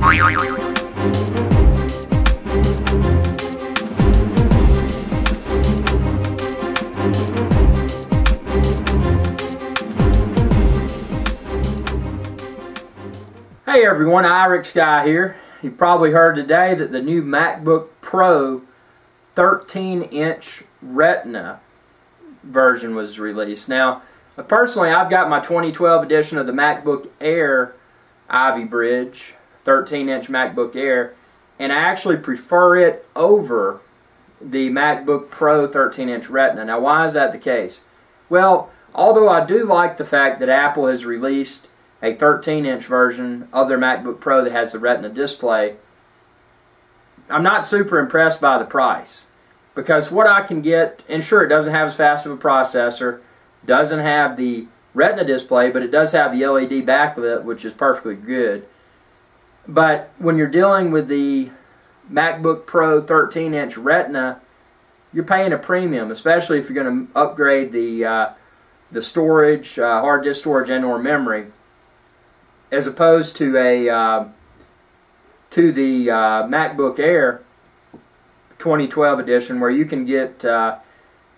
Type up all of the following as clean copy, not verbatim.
Hey everyone, Irix Guy here. You probably heard today that the new MacBook Pro 13-inch Retina version was released. Now, personally, I've got my 2012 edition of the MacBook Air Ivy Bridge, 13-inch MacBook Air, and I actually prefer it over the MacBook Pro 13-inch Retina. Now, why is that the case? Well, although I do like the fact that Apple has released a 13-inch version of their MacBook Pro that has the Retina display, I'm not super impressed by the price. Because what I can get, and sure, it doesn't have as fast of a processor, doesn't have the Retina display, but it does have the LED backlit, which is perfectly good. But when you're dealing with the MacBook Pro 13-inch Retina, you're paying a premium, especially if you're going to upgrade the storage, hard disk storage, and/or memory, as opposed to the MacBook Air 2012 edition, where you can get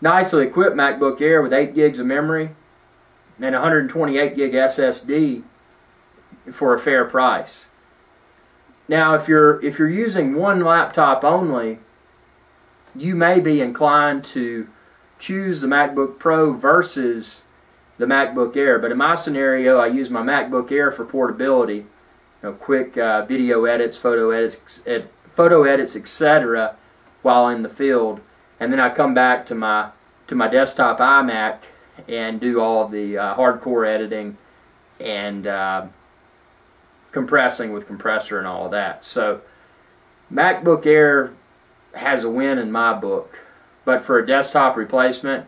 nicely equipped MacBook Air with 8 gigs of memory and 128 gig SSD for a fair price. Now, if you're using one laptop only, you may be inclined to choose the MacBook Pro versus the MacBook Air. But in my scenario, I use my MacBook Air for portability, quick video edits, photo edits, etc., while in the field, and then I come back to my desktop iMac and do all of the hardcore editing and compressing with compressor and all of that. So MacBook Air has a win in my book, but for a desktop replacement,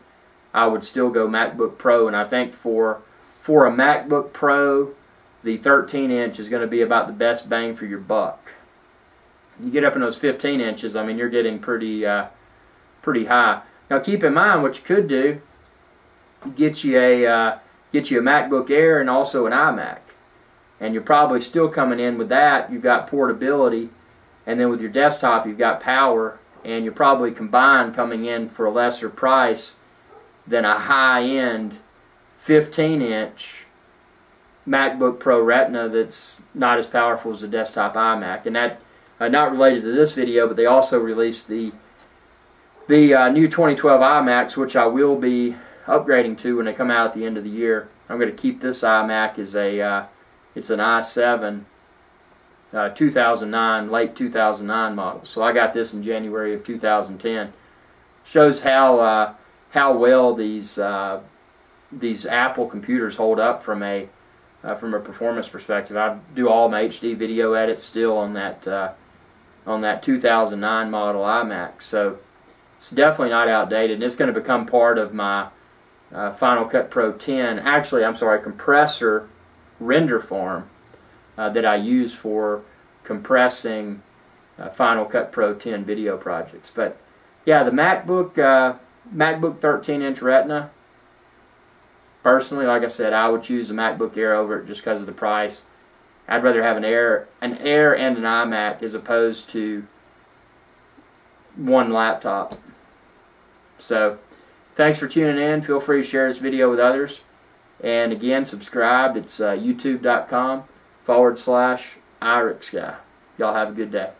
I would still go MacBook Pro, and I think for a MacBook Pro, the 13-inch is going to be about the best bang for your buck. You get up in those 15 inches, I mean, you're getting pretty high. Now, keep in mind what you could do: get you a MacBook Air and also an iMac, and you're probably still coming in with that. You've got portability, and then with your desktop, you've got power, and you're probably combined coming in for a lesser price than a high-end 15-inch MacBook Pro Retina that's not as powerful as a desktop iMac. And that, not related to this video, but they also released the new 2012 iMacs, which I will be upgrading to when they come out at the end of the year. I'm going to keep this iMac as it's an i7 2009, late 2009 model. So I got this in January of 2010. Shows how well these Apple computers hold up from a performance perspective. I do all my HD video edits still on that 2009 model iMac, so it's definitely not outdated, and it's going to become part of my Final Cut Pro 10. Actually, I'm sorry, compressor render farm that I use for compressing Final Cut Pro 10 video projects. But yeah, the MacBook 13-inch Retina, personally, like I said, I would choose the MacBook Air over it just because of the price. I'd rather have an Air and an iMac as opposed to one laptop. So, thanks for tuning in. Feel free to share this video with others. And again, subscribe. It's youtube.com/IrixGuy. Y'all have a good day.